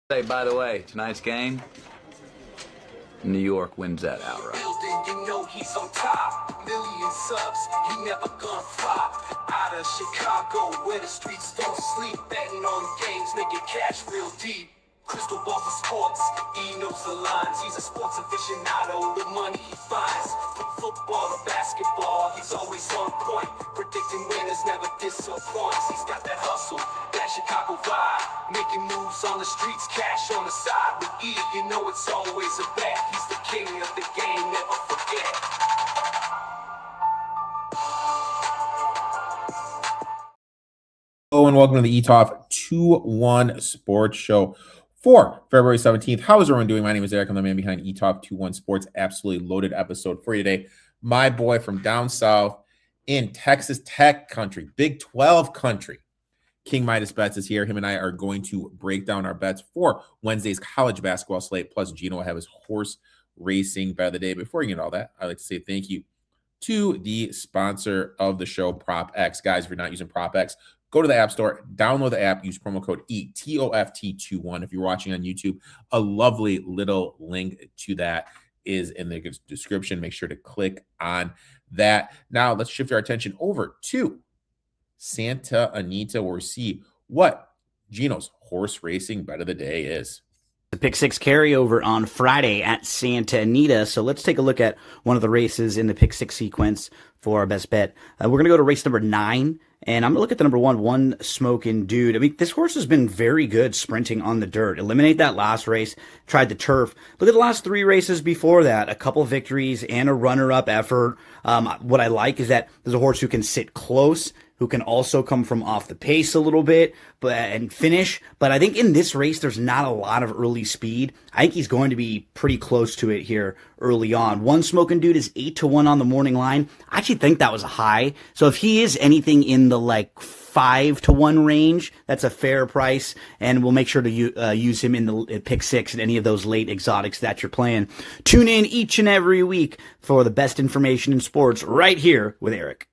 Hey, by the way, tonight's game, New York wins that outright. You know he's on top. Million subs, he never gonna flop. Out of Chicago, where the streets don't sleep. Betting on games, making cash real deep. Crystal ball for sports, he knows the lines. He's a sports aficionado, the money he finds. From football to basketball, he's always on point. Predicting winners never disappoints. He's got that hustle, that Chicago vibe. Making moves on the streets, cash on the side. With E, you know it's always a bet. He's the king of the game, never forget. Hello and welcome to the Etoft21 Sports Show for February 17th. How is everyone doing? My name is Erik. I'm the man behind Etoft21 Sports. Absolutely loaded episode for you today. My boy from down south in Texas Tech country, Big 12 country, King Midas Bets is here. Him and I are going to break down our bets for Wednesday's college basketball slate. Plus, Gino will have his horse racing bet of the day. Before you get all that, I'd like to say thank you to the sponsor of the show, ProphetX. Guys, if you're not using ProphetX, go to the App Store, download the app, use promo code ETOFT21. If you're watching on YouTube, a lovely little link to that is in the description. Make sure to click on that. Now, let's shift our attention over to Santa Anita, where we see what Gino's horse racing bet of the day is. The Pick 6 carryover on Friday at Santa Anita. So let's take a look at one of the races in the Pick 6 sequence for our best bet. We're going to go to race number 9, and I'm going to look at the number 1, One Smoking Dude. I mean, this horse has been very good sprinting on the dirt. Eliminate that last race, tried the turf. Look at the last 3 races before that, a couple victories and a runner-up effort. What I like is that there's a horse who can sit close, who can also come from off the pace a little bit and finish. But I think in this race, there's not a lot of early speed. I think he's going to be pretty close to it here early on. One Smoking Dude is 8-1 on the morning line. I actually think that was a high. So if he is anything in the 5-1 range, that's a fair price. And we'll make sure to use him in the Pick 6 and any of those late exotics that you're playing. Tune in each and every week for the best information in sports right here with Erik.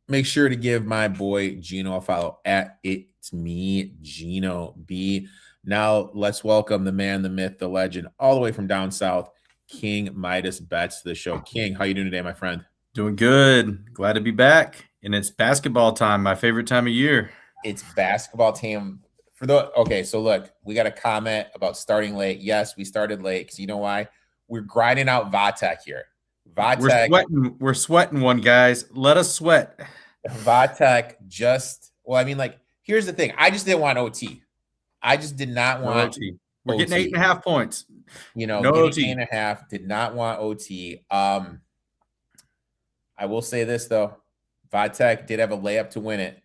Make sure to give my boy Gino a follow at It's Me Gino B. Now let's welcome the man, the myth, the legend, all the way from down south, King Midas Bets to the show. King, how you doing today, my friend? Doing good. Glad to be back. And it's basketball time, my favorite time of year. It's basketball time. Okay, so look, we got a comment about starting late. Yes, we started late because you know why? We're grinding out Vatek here. We're sweating one, guys. Let us sweat. Vatek here's the thing. I just didn't want OT. I just did not want OT. We're getting 8.5 points. No OT. 8.5. Did not want OT. I will say this though. Vatek did have a layup to win it.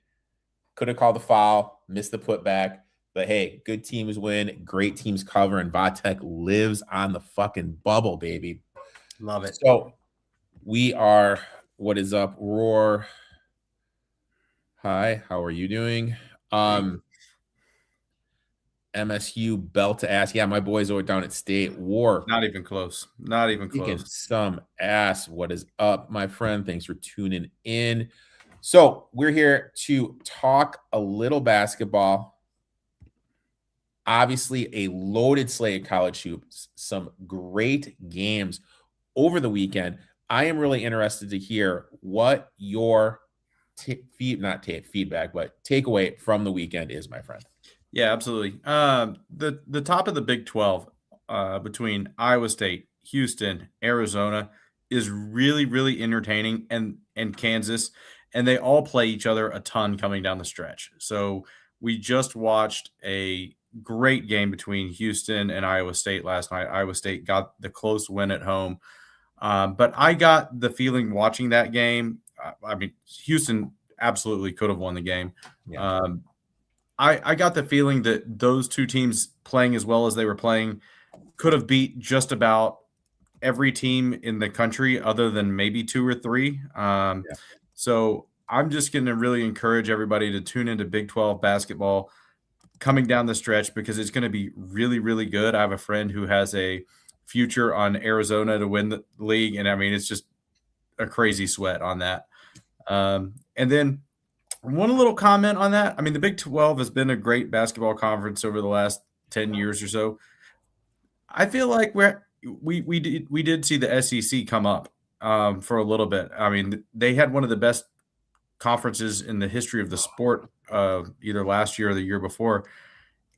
Could have called the foul, missed the putback. But hey, good teams win, great teams cover, and Vatek lives on the fucking bubble, baby. Love it. So we are, what is up? Roar. Hi, how are you doing? MSU belt to ass. Yeah, my boys over down at State. War. Not even close. Not even close. Some ass. What is up, my friend? Thanks for tuning in. So we're here to talk a little basketball. Obviously, a loaded slate of college hoops. Some great games over the weekend. I am really interested to hear what your feedback, but takeaway from the weekend is, my friend. Yeah, absolutely. The top of the Big 12 between Iowa State, Houston, Arizona is really, really entertaining, and Kansas, and they all play each other a ton coming down the stretch. So we just watched a great game between Houston and Iowa State last night. Iowa State got the close win at home. But I got the feeling watching that game, Houston absolutely could have won the game. Yeah. I got the feeling that those two teams playing as well as they were playing could have beat just about every team in the country other than maybe 2 or 3. So I'm just going to really encourage everybody to tune into Big 12 basketball coming down the stretch because it's going to be really, really good. I have a friend who has a future on Arizona to win the league, and it's just a crazy sweat on that. And then One little comment on that. I mean, the Big 12 has been a great basketball conference over the last 10 years or so. I feel like we did see the SEC come up for a little bit. I mean, they had one of the best conferences in the history of the sport, either last year or the year before.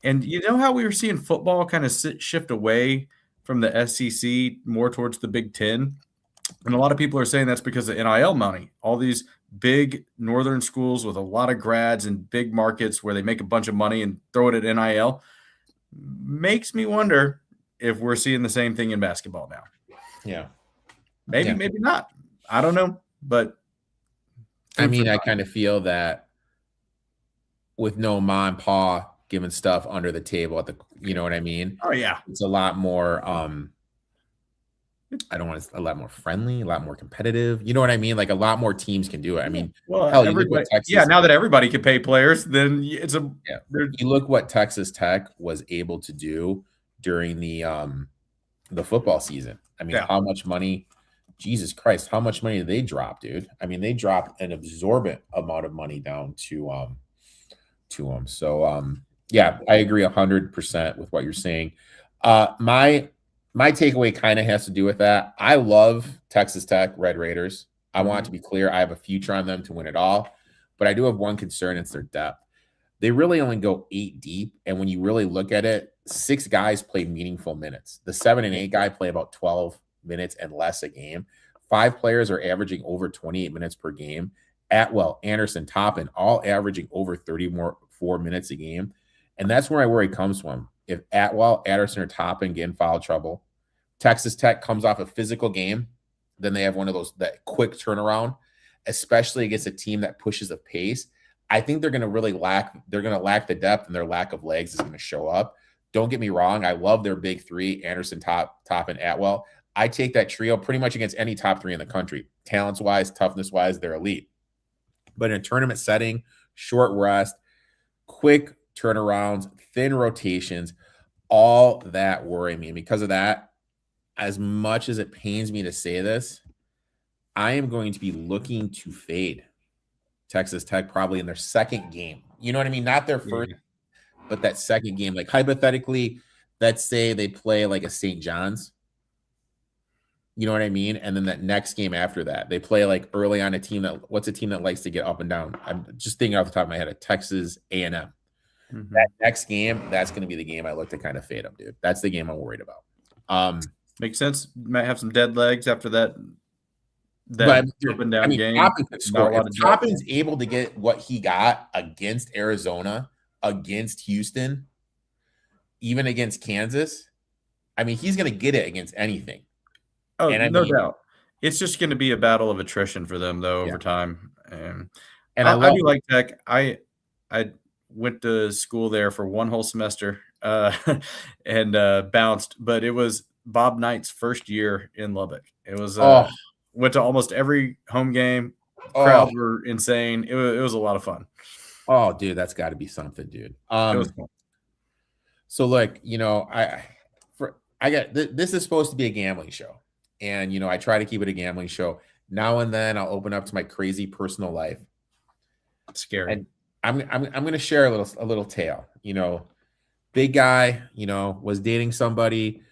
And you know how we were seeing football kind of shift away from the SEC more towards the Big Ten? And a lot of people are saying that's because of NIL money. All these big northern schools with a lot of grads in big markets where they make a bunch of money and throw it at NIL makes me wonder if we're seeing the same thing in basketball now. Yeah. Maybe, maybe not. I don't know. But I mean, I kind of feel that with no ma and pa giving stuff under the table at the, you know what I mean? Oh yeah. It's a lot more I don't want to, a lot more friendly, a lot more competitive. You know what I mean? Like a lot more teams can do it. I mean, well, hell, you look what Texas, now that everybody can pay players, then it's a you look what Texas Tech was able to do during the football season. I mean, how much money, Jesus Christ, how much money did they drop, dude? I mean, they dropped an absorbent amount of money down to them. So yeah, I agree 100% with what you're saying. My takeaway kind of has to do with that. I love Texas Tech Red Raiders. I want it to be clear. I have a future on them to win it all, but I do have one concern. It's their depth. They really only go 8 deep. And when you really look at it, 6 guys play meaningful minutes. The 7 and 8 guy play about 12 minutes and less a game. 5 players are averaging over 28 minutes per game. Atwell, Anderson, Toppin, all averaging over 4 minutes a game. And that's where my worry comes from. If Atwell, Anderson, or Toppin get in foul trouble, Texas Tech comes off a physical game, then they have one of those, that quick turnaround, especially against a team that pushes a pace. I think they're going to really lack the depth, and their lack of legs is going to show up. Don't get me wrong. I love their big 3, Anderson, Toppin, Atwell. I take that trio pretty much against any top 3 in the country. Talents-wise, toughness-wise, they're elite. But in a tournament setting, short rest, quick turnarounds, thin rotations, all that worry me. And because of that, as much as it pains me to say this, I am going to be looking to fade Texas Tech probably in their second game. You know what I mean? Not their first, but that second game. Like hypothetically, let's say they play like a St. John's. You know what I mean? And then that next game after that, they play like early on a team what's a team that likes to get up and down? I'm just thinking off the top of my head, a Texas A&M. That next game, that's going to be the game I look to kind of fade them, dude. That's the game I'm worried about. Makes sense. Might have some dead legs after that but, up and down game. Toppin could score. If Toppin's able to get what he got against Arizona, against Houston, even against Kansas, I mean, he's going to get it against anything. Oh, no doubt. It's just going to be a battle of attrition for them, though, over time. And I do like Tech. I went to school there for one whole semester and bounced, but it was Bob Knight's first year in Lubbock. It was went to almost every home game. Crowds were insane. It was a lot of fun. Oh, dude, that's got to be something, dude. It was fun. So look, you know, this is supposed to be a gambling show, and you know, I try to keep it a gambling show. Now and then, I'll open up to my crazy personal life. It's scary. And I'm going to share a little tale. You know, big guy, you know, was dating somebody.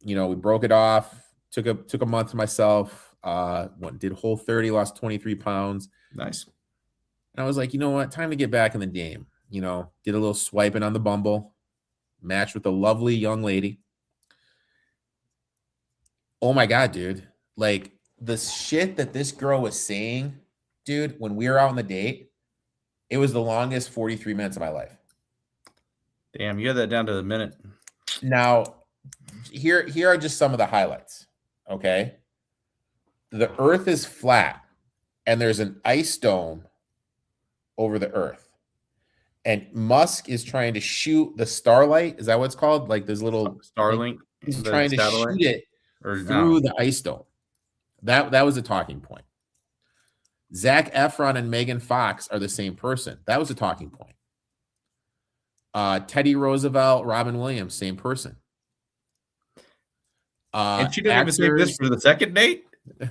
You know, we broke it off. Took a month to myself. Did Whole30, lost 23 pounds. Nice. And I was like, you know what? Time to get back in the game. You know, did a little swiping on the Bumble. Matched with a lovely young lady. Oh my God, dude. Like the shit that this girl was saying, dude, when we were out on the date, it was the longest 43 minutes of my life. Damn, you had that down to the minute. Now, here are just some of the highlights. Okay. The earth is flat and there's an ice dome over the earth. And Musk is trying to shoot the starlight. Is that what it's called? Like this little Starlink. He's trying to shoot it through the ice dome. That was a talking point. Zac Efron and Megan Fox are the same person. That was a talking point. Teddy Roosevelt, Robin Williams, same person. And she didn't even say this for the second date?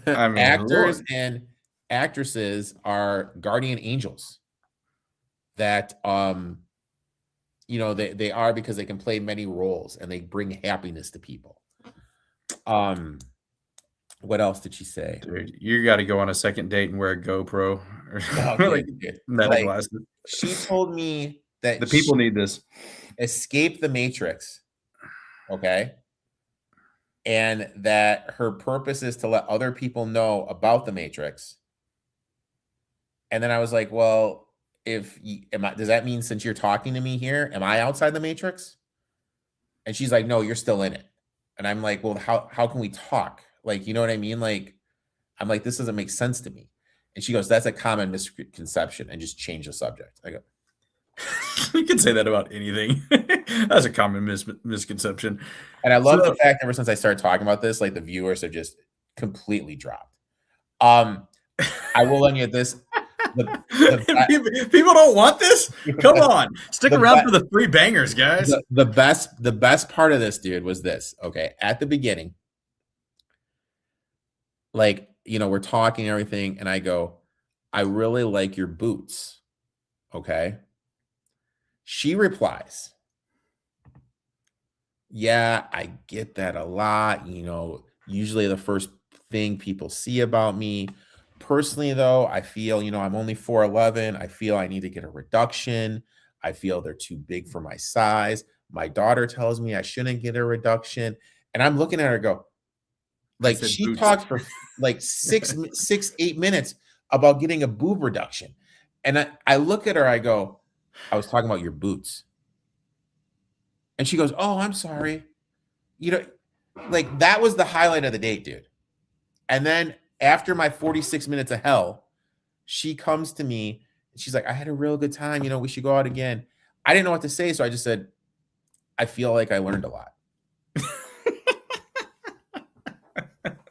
I mean, actors and actresses are guardian angels. that they are because they can play many roles and they bring happiness to people. What else did she say? Dude, you got to go on a second date and wear a GoPro or Okay, meta glasses. She told me that The people need this. Escape the Matrix. Okay. And that her purpose is to let other people know about the Matrix. And then I was like, well, does that mean since you're talking to me here, am I outside the Matrix? And she's like, no, you're still in it. And I'm like, well, how can we talk? Like, you know what I mean? Like, I'm like, this doesn't make sense to me. And she goes, that's a common misconception, and just change the subject. I go, you can say that about anything. That's a common misconception. And I love the fact ever since I started talking about this, like the viewers have just completely dropped. I will end you at this. People don't want this. Come on, stick around for the three bangers, guys. The best part of this, dude, was this. Okay, at the beginning, like, we're talking and everything, and I go, I really like your boots. Okay. She replies, yeah, I get that a lot. Usually the first thing people see about me. Personally, though, I feel, I'm only 4'11". I feel I need to get a reduction. I feel they're too big for my size. My daughter tells me I shouldn't get a reduction. And I'm looking at her go, like, she boots. Talked for like 8 minutes about getting a boob reduction. And I look at her, I go, I was talking about your boots. And she goes, oh, I'm sorry. Like, that was the highlight of the date, dude. And then after my 46 minutes of hell, she comes to me and she's like, I had a real good time. We should go out again. I didn't know what to say. So I just said, I feel like I learned a lot.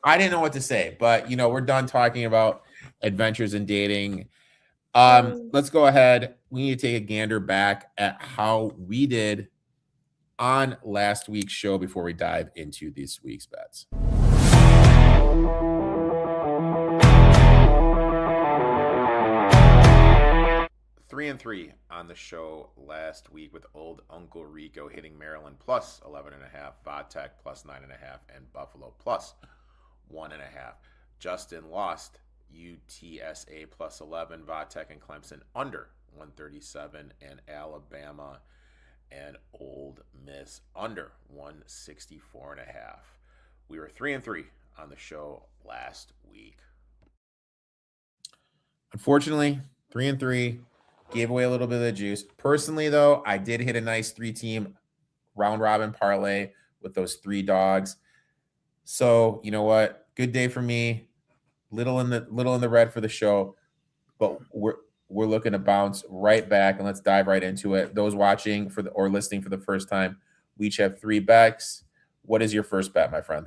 I didn't know what to say, but we're done talking about adventures in dating. Let's go ahead. We need to take a gander back at how we did on last week's show before we dive into this week's bets. 3-3 on the show last week with old Uncle Rico hitting Maryland plus 11.5, Vatech plus 9.5, and Buffalo plus 1.5. Justin lost UTSA plus 11, Vatech and Clemson under 137, and Alabama and Old Miss under 164.5. We were 3-3 on the show last week. Unfortunately, 3-3 gave away a little bit of the juice. Personally, though, I did hit a nice 3-team round robin parlay with those 3 dogs. So you know what? Good day for me. Little in the red for the show, but we're looking to bounce right back, and let's dive right into it. Those watching or listening for the first time, we each have 3 bets. What is your first bet, my friend?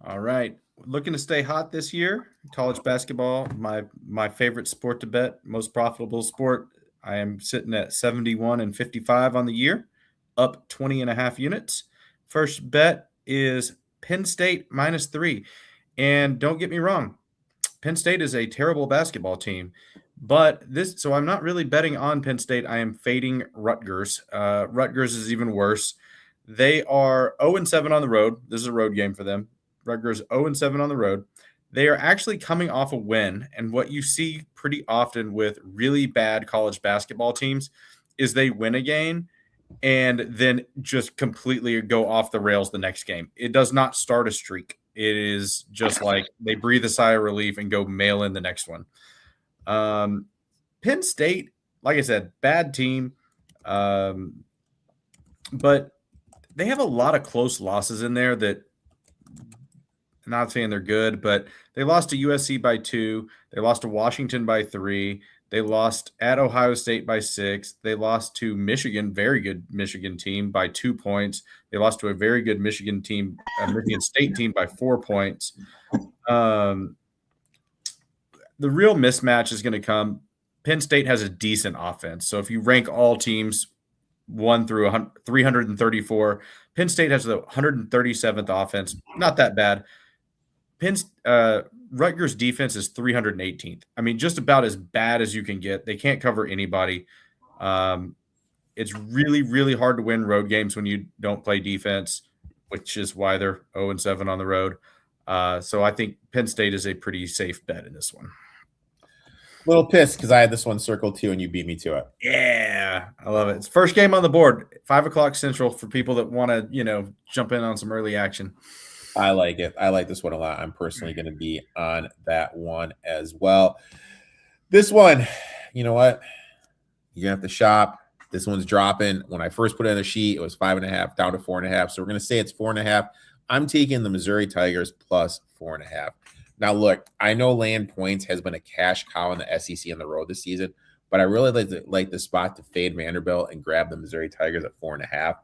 All right. Looking to stay hot this year. College basketball, my favorite sport to bet, most profitable sport. I am sitting at 71.55 on the year, up 20.5 units. First bet is Penn State -3. And don't get me wrong, Penn State is a terrible basketball team. But so I'm not really betting on Penn State. I am fading Rutgers. Rutgers is even worse. They are 0-7 on the road. This is a road game for them. Rutgers 0-7 on the road. They are actually coming off a win. And what you see pretty often with really bad college basketball teams is they win a game and then just completely go off the rails the next game. It does not start a streak. It is just like they breathe a sigh of relief and go mail in the next one. Penn State, like I said, bad team. But they have a lot of close losses in there that I'm not saying they're good, but they lost to USC by 2. They lost to Washington by 3. They lost at Ohio State by 6. They lost to Michigan, very good Michigan team, by 2 points. They lost to a very good Michigan team, Michigan State team by 4 points. The real mismatch is going to come. Penn State has a decent offense. So if you rank all teams 1 through 334, Penn State has the 137th offense. Not that bad. Rutgers defense is 318th. I mean, just about as bad as you can get. They can't cover anybody. It's really, really hard to win road games when you don't play defense, which is why they're 0-7 on the road. So I think Penn State is a pretty safe bet in this one. Little pissed because I had this one circled too, and you beat me to it. Yeah, I love it. It's first game on the board, 5 o'clock Central for people that want to, jump in on some early action. I like it. I like this one a lot. I'm personally going to be on that one as well. This one, you know what? You're going to have to shop. This one's dropping. When I first put it on the sheet, it was 5.5 down to 4.5. So we're going to say it's 4.5. I'm taking the Missouri Tigers plus 4.5. Now, look, I know laying points has been a cash cow in the SEC on the road this season, but I really like the spot to fade Vanderbilt and grab the Missouri Tigers at 4.5.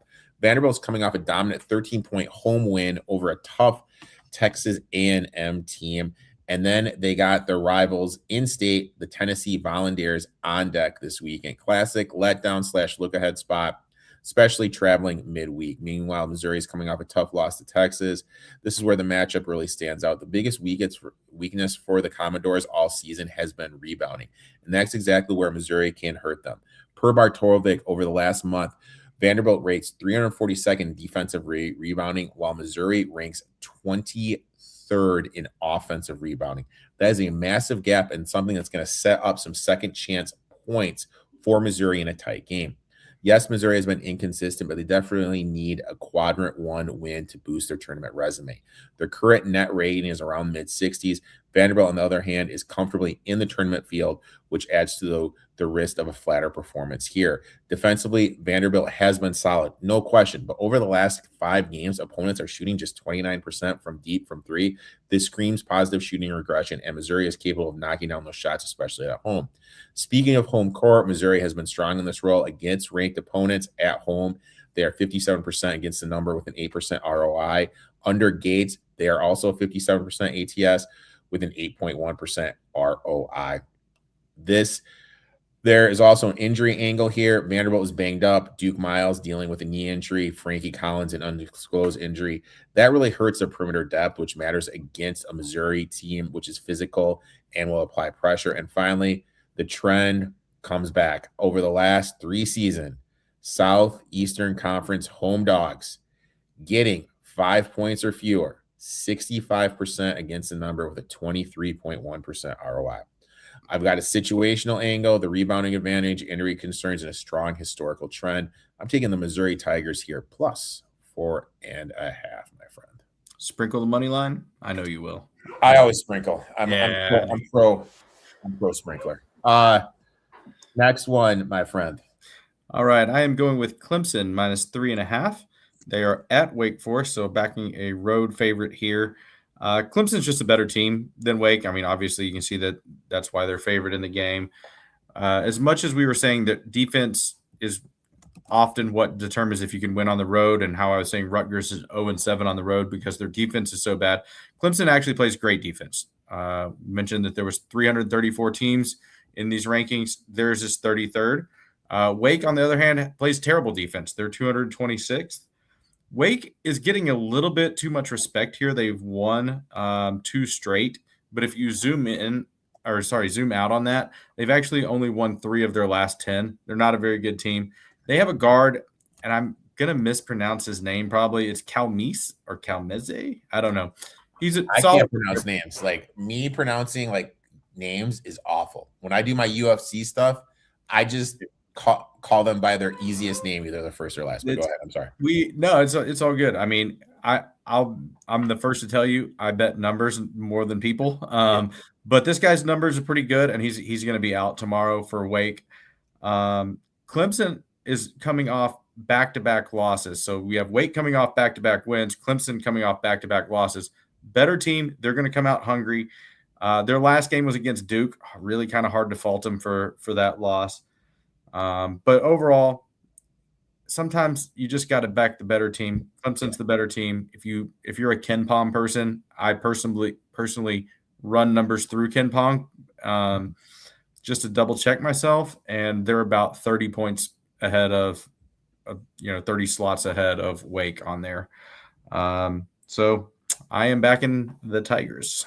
Vanderbilt's coming off a dominant 13-point home win over a tough Texas A&M team. And then they got their rivals in state, the Tennessee Volunteers, on deck this weekend. Classic letdown / look ahead spot, especially traveling midweek. Meanwhile, Missouri is coming off a tough loss to Texas. This is where the matchup really stands out. The biggest weakness for the Commodores all season has been rebounding, and that's exactly where Missouri can hurt them. Per Bartolovic, over the last month, Vanderbilt rates 342nd defensive rebounding, while Missouri ranks 23rd in offensive rebounding. That is a massive gap and something that's going to set up some second chance points for Missouri in a tight game. Yes, Missouri has been inconsistent, but they definitely need a quadrant 1 win to boost their tournament resume. Their current net rating is around mid-60s. Vanderbilt, on the other hand, is comfortably in the tournament field, which adds to the risk of a flatter performance here. Defensively, Vanderbilt has been solid, no question, but over the last 5 games, opponents are shooting just 29% from deep from 3. This screams positive shooting regression, and Missouri is capable of knocking down those shots, especially at home. Speaking of home court, Missouri has been strong in this role against ranked opponents at home. They are 57% against the number with an 8% ROI. Under Gates, they are also 57% ATS with an 8.1% ROI. There is also an injury angle here. Vanderbilt is banged up. Duke Miles dealing with a knee injury. Frankie Collins an undisclosed injury. That really hurts their perimeter depth, which matters against a Missouri team, which is physical and will apply pressure. And finally, the trend comes back. Over the last 3 seasons, Southeastern Conference home dogs getting 5 points or fewer, 65% against the number with a 23.1% ROI. I've got a situational angle, the rebounding advantage, injury concerns, and a strong historical trend. I'm taking the Missouri Tigers here, plus 4.5, my friend. Sprinkle the money line? I know you will. I always sprinkle. I'm pro sprinkler. Next one, my friend. All right, I am going with Clemson minus 3.5. They are at Wake Forest, so backing a road favorite here. Clemson's just a better team than Wake. I mean, obviously, you can see that that's why they're favored in the game. As much as we were saying that defense is often what determines if you can win on the road, and how I was saying Rutgers is 0-7 on the road because their defense is so bad, Clemson actually plays great defense. Mentioned that there was 334 teams in these rankings. Theirs is 33rd. Wake, on the other hand, plays terrible defense. They're 226th. Wake is getting a little bit too much respect here. They've won 2 straight, but if you zoom out on that, they've actually only won 3 of their last 10. They're not a very good team. They have a guard, and I'm going to mispronounce his name probably. It's Calmese or Calmeze. I don't know. I can't pronounce names. Like, me pronouncing like names is awful. When I do my UFC stuff, I just call them by their easiest name, either the first or last. But go ahead. I'm sorry. It's all good. I mean, I'm the first to tell you I bet numbers more than people. But this guy's numbers are pretty good, and he's going to be out tomorrow for Wake. Clemson is coming off back-to-back losses. So we have Wake coming off back-to-back wins, Clemson coming off back-to-back losses. Better team. They're going to come out hungry. Their last game was against Duke. Really kind of hard to fault them for that loss. But overall, sometimes you just got to back the better team. Clemson's the better team. If you're a Ken Pom person, I personally run numbers through Ken Pom just to double check myself, and they're about 30 points ahead of 30 slots ahead of Wake on there. So I am backing the Tigers.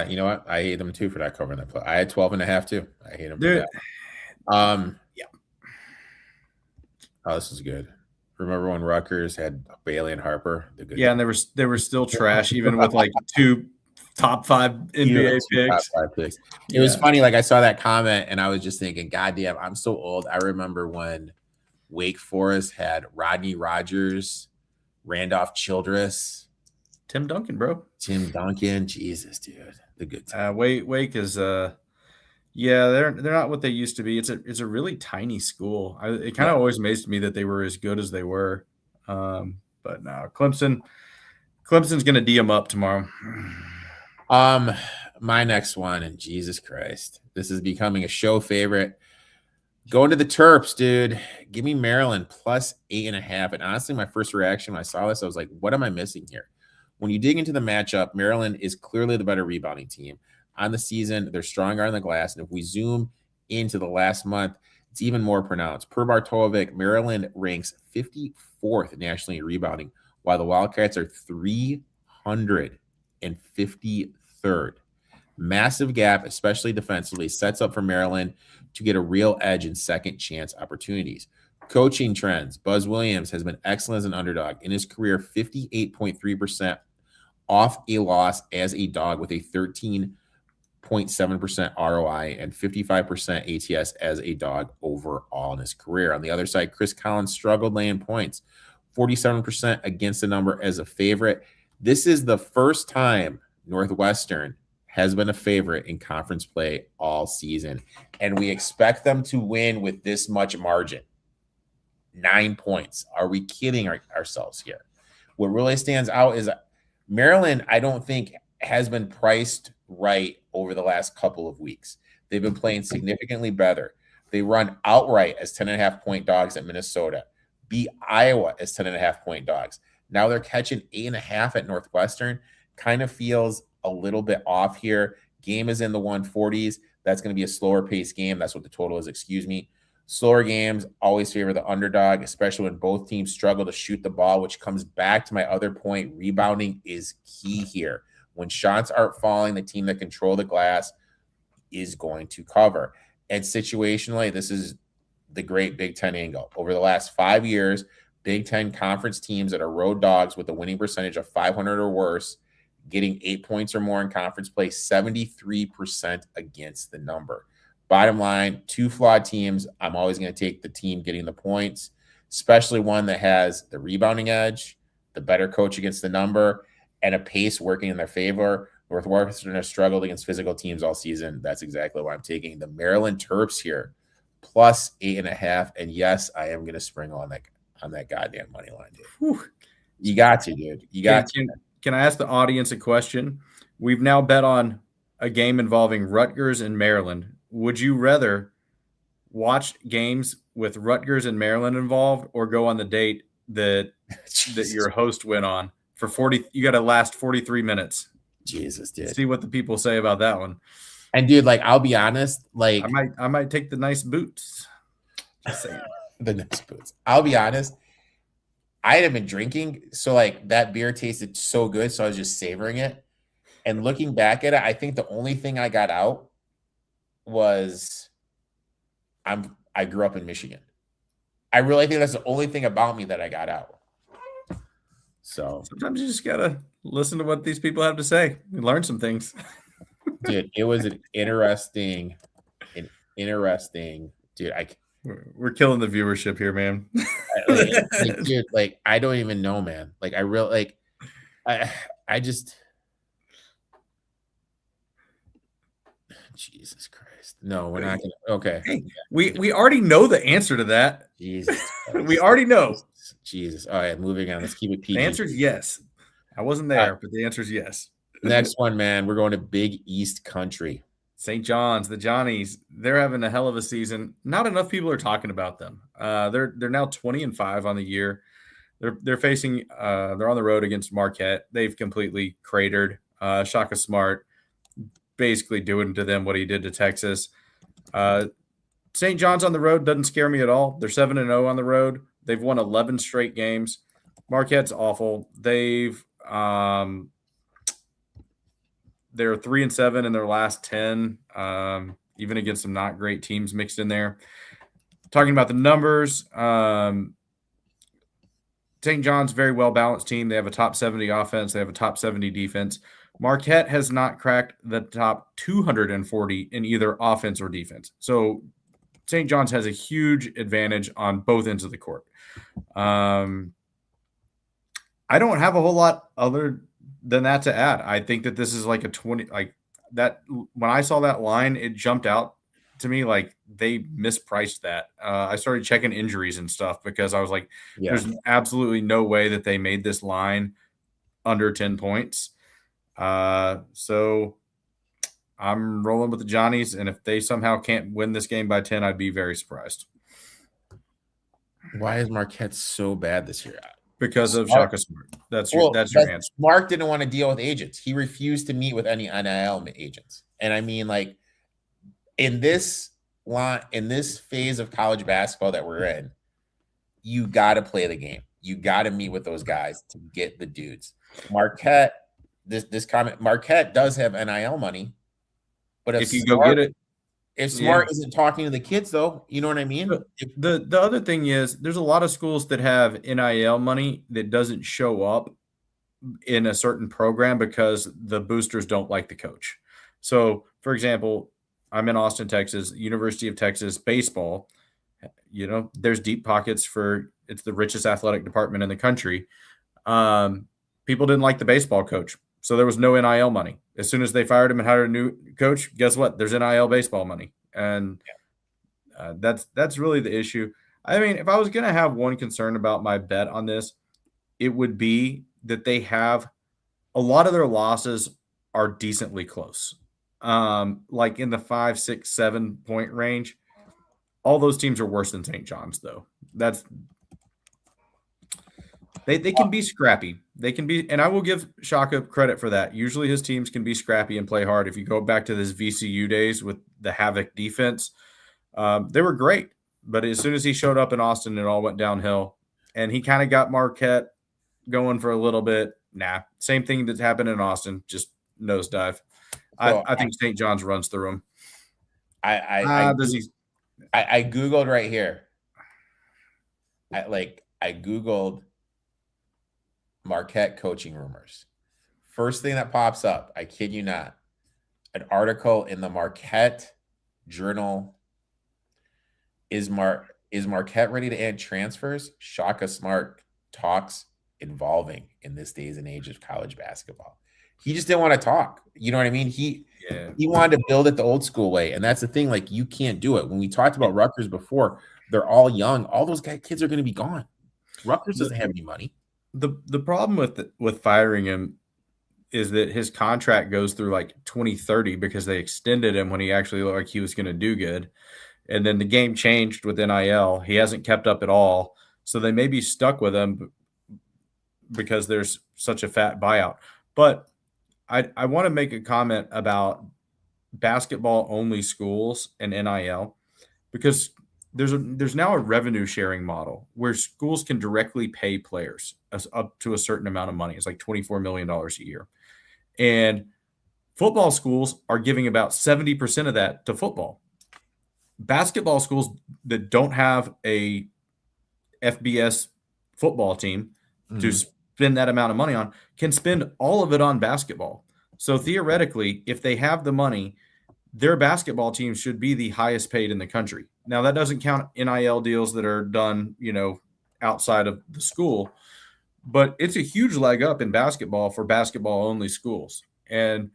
You know what? I hate them too for not covering that play. I had 12.5 too. I hate them for Dude, that. yeah. Oh, this is good. Remember when Rutgers had Bailey and Harper? The good Yeah, and they were still trash, even with like 2 top 5 NBA picks. Top 5 picks. It was funny. Like I saw that comment and I was just thinking, God damn, I'm so old. I remember when Wake Forest had Rodney Rogers, Randolph Childress, Tim Duncan, bro. Tim Duncan. Jesus, dude. The good time. Wake is yeah, they're not what they used to be. It's a really tiny school. It kind of always amazed me that they were as good as they were. But no, Clemson's gonna D them up tomorrow. My next one, and Jesus Christ, this is becoming a show favorite. Going to the Terps, dude. Give me Maryland plus 8.5. And honestly, my first reaction when I saw this, I was like, what am I missing here? When you dig into the matchup, Maryland is clearly the better rebounding team. On the season, they're stronger on the glass. And if we zoom into the last month, it's even more pronounced. Per Bartolovic, Maryland ranks 54th nationally in rebounding, while the Wildcats are 353rd. Massive gap, especially defensively, sets up for Maryland to get a real edge in second chance opportunities. Coaching trends. Buzz Williams has been excellent as an underdog. In his career, 58.3% off a loss as a dog with a 13.7% ROI and 55% ATS as a dog overall in his career. On the other side, Chris Collins struggled laying points, 47% against the number as a favorite. This is the first time Northwestern has been a favorite in conference play all season, and we expect them to win with this much margin. 9 points. Are we kidding ourselves here? What really stands out is Maryland, I don't think, has been priced right over the last couple of weeks. They've been playing significantly better. They run outright as 10.5-point dogs at Minnesota, beat Iowa as 10.5-point dogs. Now they're catching 8.5 at Northwestern. Kind of feels a little bit off here. Game is in the 140s. That's going to be a slower pace game. That's what the total is, excuse me. Slower games always favor the underdog, especially when both teams struggle to shoot the ball, which comes back to my other point. Rebounding is key here. When shots aren't falling, the team that control the glass is going to cover. And situationally, this is the great Big Ten angle. Over the last 5 years, Big Ten conference teams that are road dogs with a winning percentage of 500 or worse, getting 8 points or more in conference play, 73% against the number. Bottom line, 2 flawed teams. I'm always going to take the team getting the points, especially one that has the rebounding edge, the better coach against the number, and a pace working in their favor. Northwestern has struggled against physical teams all season. That's exactly why I'm taking the Maryland Terps here, plus 8.5. And yes, I am going to spring on that goddamn money line, dude. Whew. You got to, dude. You got to. Can I ask the audience a question? We've now bet on a game involving Rutgers and Maryland. Would you rather watch games with Rutgers and Maryland involved, or go on the date that your host went on for 40? You got to last 43 minutes. Jesus, dude. See what the people say about that one. And dude, like, I'll be honest, like, I might take the nice boots. Just saying. The nice boots. I'll be honest. I hadn't been drinking, so like that beer tasted so good, so I was just savoring it. And looking back at it, I think the only thing I got out was I grew up in Michigan. I really think that's the only thing about me that I got out. So sometimes you just gotta listen to what these people have to say and learn some things. Dude, it was an interesting, dude. We're killing the viewership here, man. Dude, like, I don't even know, man. Like, I really, like, I just, Jesus Christ. No, we're not going to. Okay. Hey, we already know the answer to that. Jesus Christ. We already know. Jesus. All right, moving on. Let's keep it PG. The answer is yes. I wasn't there, but the answer is yes. Next one, man. We're going to Big East Country. St. John's, the Johnnies, they're having a hell of a season. Not enough people are talking about them. They're now 20-5 on the year. They're facing they're on the road against Marquette. They've completely cratered. Shaka Smart basically doing to them what he did to Texas. St. John's on the road doesn't scare me at all. They're 7-0 on the road. They've won 11 straight games. Marquette's awful. They've They're 3-7 in their last 10, even against some not great teams mixed in there. Talking about the numbers, St. John's, very well-balanced team. They have a top 70 offense. They have a top 70 defense. Marquette has not cracked the top 240 in either offense or defense. So St. John's has a huge advantage on both ends of the court. I don't have a whole lot other than that to add. I think that this is like a 20, like that. When I saw that line, it jumped out to me like they mispriced that. I started checking injuries and stuff because I was like, there's absolutely no way that they made this line under 10 points. So I'm rolling with the Johnnies, and if they somehow can't win this game by 10, I'd be very surprised. Why is Marquette so bad this year? Because of Shaka Smart. That's your answer. Mark didn't want to deal with agents. He refused to meet with any NIL agents. And I mean, like, in this phase of college basketball that we're in, you got to play the game. You got to meet with those guys to get the dudes. Marquette, Marquette does have NIL money, but if you go get it, if Smart isn't talking to the kids, though, you know what I mean? The other thing is there's a lot of schools that have NIL money that doesn't show up in a certain program because the boosters don't like the coach. So, for example, I'm in Austin, Texas, University of Texas baseball. You know, there's deep pockets it's the richest athletic department in the country. People didn't like the baseball coach, so there was no NIL money. As soon as they fired him and hired a new coach, guess what? There's NIL baseball money. And that's really the issue. I mean, if I was going to have one concern about my bet on this, it would be that they have a lot of their losses are decently close. Like in the 5, 6, 7 point range. All those teams are worse than St. John's, though. They can be scrappy. They can be, and I will give Shaka credit for that. Usually his teams can be scrappy and play hard. If you go back to his VCU days with the Havoc defense, they were great. But as soon as he showed up in Austin, it all went downhill. And he kind of got Marquette going for a little bit. Nah, same thing that happened in Austin, just nosedive. I think St. John's runs through him. I Googled right here. I Googled Marquette coaching rumors. First thing that pops up, I kid you not, an article in the Marquette Journal. Is Marquette ready to add transfers? Shaka Smart talks involving in this days and age of college basketball. He just didn't want to talk. You know what I mean? He wanted to build it the old school way. And that's the thing. Like, you can't do it. When we talked about Rutgers before, they're all young. All those kids are going to be gone. Rutgers doesn't have any money. The problem with firing him is that his contract goes through like 2030 because they extended him when he actually looked like he was going to do good. And then the game changed with NIL. He hasn't kept up at all. So they may be stuck with him because there's such a fat buyout. But I want to make a comment about basketball-only schools and NIL because there's now a revenue sharing model where schools can directly pay players up to a certain amount of money. It's like $24 million a year. And football schools are giving about 70% of that to football. Basketball schools that don't have a FBS football team to spend that amount of money on can spend all of it on basketball. So theoretically, if they have the money, their basketball team should be the highest paid in the country. Now, that doesn't count NIL deals that are done, outside of the school, but it's a huge leg up in basketball for basketball only schools. And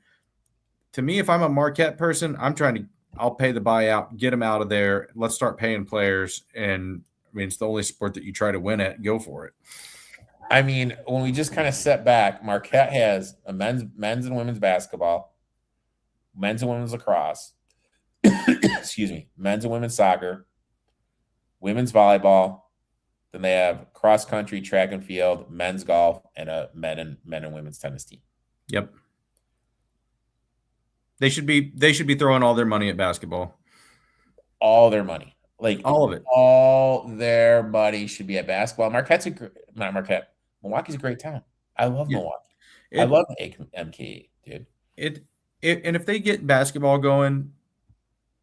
to me, if I'm a Marquette person, I'll pay the buyout, get them out of there. Let's start paying players. And I mean, it's the only sport that you try to win at. Go for it. I mean, when we just kind of step back, Marquette has a men's and women's basketball, men's and women's lacrosse, excuse me, men's and women's soccer, women's volleyball. Then they have cross country, track and field, men's golf, and a men and women's tennis team. Yep. They should be throwing all their money at basketball. All their money. Like all of it. All their money should be at basketball. Milwaukee's a great town. I love Milwaukee. I love MKE, dude. if they get basketball going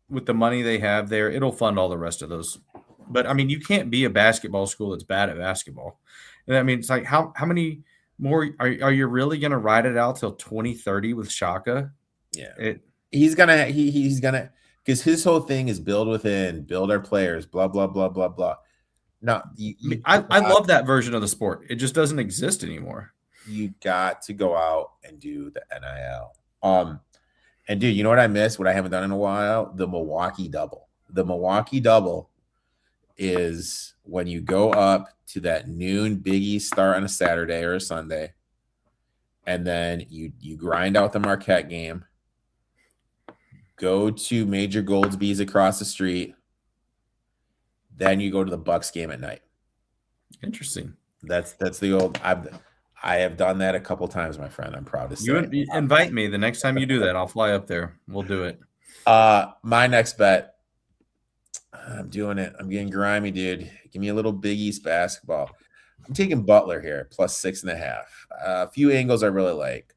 with the money they have there, it'll fund all the rest of those. But I mean, you can't be a basketball school that's bad at basketball. And I mean, it's like how many more are you really going to ride it out till 2030 with Shaka? Yeah, he's gonna because his whole thing is build within, build our players, blah blah blah blah blah. No, I love that version of the sport. It just doesn't exist anymore. You got to go out and do the NIL. And dude, you know what I miss? What I haven't done in a while? The Milwaukee Double. The Milwaukee Double is when you go up to that noon Big East start on a Saturday or a Sunday, and then you grind out the Marquette game, go to Major Goldsby's across the street, then you go to the Bucks game at night. Interesting. That's the old. I have done that a couple times, my friend. I'm proud to say. You invite me the next time you do that. I'll fly up there. We'll do it. My next bet. I'm doing it. I'm getting grimy, dude. Give me a little Big East basketball. I'm taking Butler here, plus 6.5. A few angles I really like.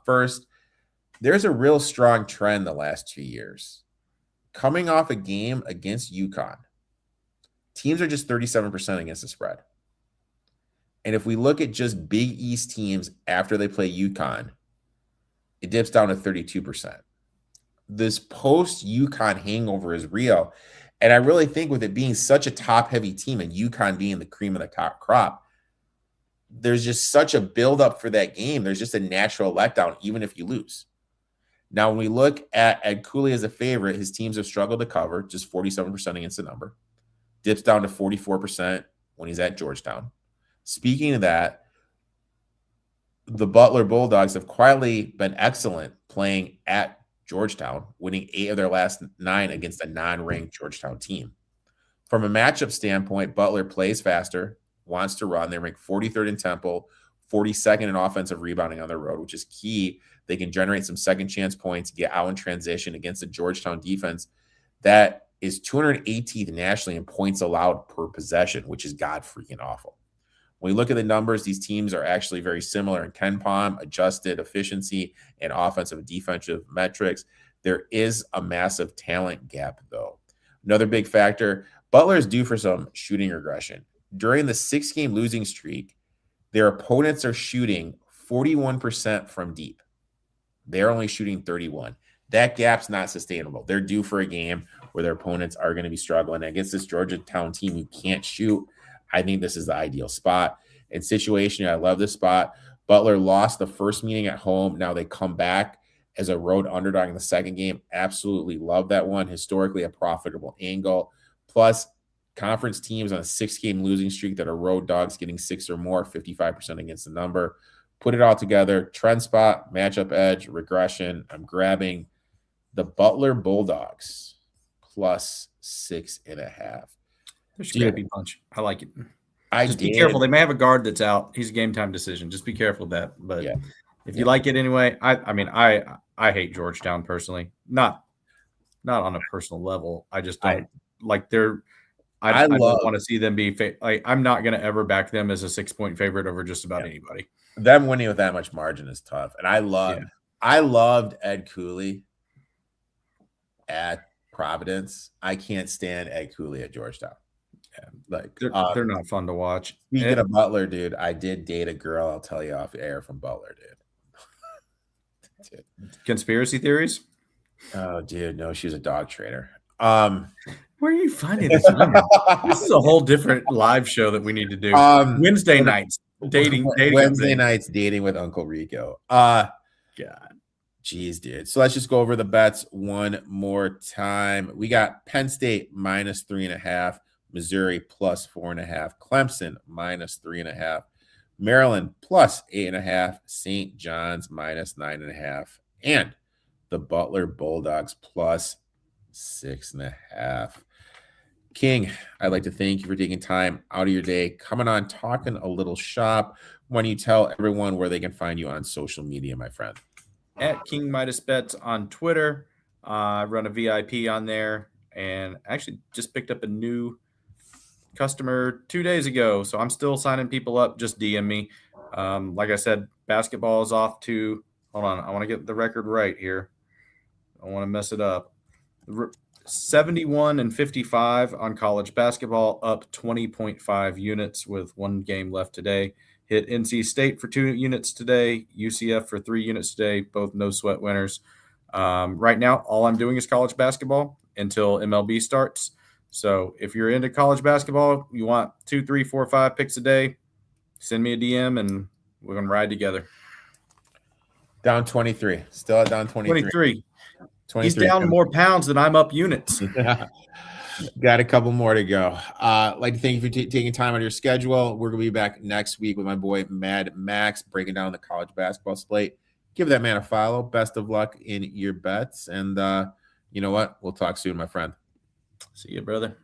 First, there's a real strong trend the last 2 years. Coming off a game against UConn, teams are just 37% against the spread. And if we look at just Big East teams after they play UConn, it dips down to 32%. This post-UConn hangover is real. And I really think with it being such a top-heavy team and UConn being the cream of the top crop, there's just such a buildup for that game. There's just a natural letdown, even if you lose. Now, when we look at Ed Cooley as a favorite, his teams have struggled to cover, just 47% against the number. Dips down to 44% when he's at Georgetown. Speaking of that, the Butler Bulldogs have quietly been excellent playing at Georgetown, winning 8 of their last 9 against a non-ranked Georgetown team. From a matchup standpoint, Butler plays faster, wants to run. They rank 43rd in Temple, 42nd in offensive rebounding on the road, which is key. They can generate some second chance points, get out in transition against the Georgetown defense that is 218th nationally in points allowed per possession, which is god freaking awful. When we look at the numbers, these teams are actually very similar in KenPom, adjusted efficiency, and offensive and defensive metrics. There is a massive talent gap, though. Another big factor, Butler is due for some shooting regression. During the 6-game losing streak, their opponents are shooting 41% from deep. They're only shooting 31%. That gap's not sustainable. They're due for a game where their opponents are going to be struggling. Against this Georgetown team who can't shoot, I think this is the ideal spot. And situation, I love this spot. Butler lost the first meeting at home. Now they come back as a road underdog in the second game. Absolutely love that one. Historically, a profitable angle. Plus, conference teams on a 6-game losing streak that are road dogs getting 6 or more, 55% against the number. Put it all together. Trend spot, matchup edge, regression. I'm grabbing the Butler Bulldogs plus 6.5. They're scrappy bunch. I like it. Just be careful. They may have a guard that's out. He's a game time decision. Just be careful of that. But if you like it anyway, I hate Georgetown personally. Not on a personal level. I just don't like their. I don't want to see them be. I'm not going to ever back them as a 6-point favorite over just about anybody. Them winning with that much margin is tough. And I loved Ed Cooley at Providence. I can't stand Ed Cooley at Georgetown. Yeah, like they're not fun to watch. Speaking of Butler, dude, I did date a girl. I'll tell you off air from Butler, dude. Conspiracy theories? Oh, dude, no, she was a dog trader. Where are you finding this? This is a whole different live show that we need to do. Wednesday nights dating. Wednesday nights dating with Uncle Rico. God. Jeez, dude. So let's just go over the bets one more time. We got Penn State minus 3.5. Missouri plus 4.5, Clemson minus 3.5, Maryland plus 8.5, St. John's minus 9.5, and the Butler Bulldogs plus 6.5. King, I'd like to thank you for taking time out of your day, coming on, talking a little shop. Why don't you tell everyone where they can find you on social media, my friend? At King Midas Bets on Twitter. I run a VIP on there, and actually just picked up a new customer 2 days ago, so I'm still signing people up. Just DM me. Like I said, basketball is off to, hold on, I want to get the record right here. I want to mess it up. 71 and 55 on college basketball, up 20.5 units with one game left today. Hit NC State for 2 units today, UCF for 3 units today, both no sweat winners. Right now, all I'm doing is college basketball until MLB starts. So if you're into college basketball, you want 2, 3, 4, 5 picks a day, send me a DM and we're going to ride together. Down 23. Still at down 23. 23. He's down more pounds than I'm up units. Got a couple more to go. I'd like to thank you for taking time out of your schedule. We're going to be back next week with my boy Mad Max breaking down the college basketball slate. Give that man a follow. Best of luck in your bets. And you know what? We'll talk soon, my friend. See you, brother.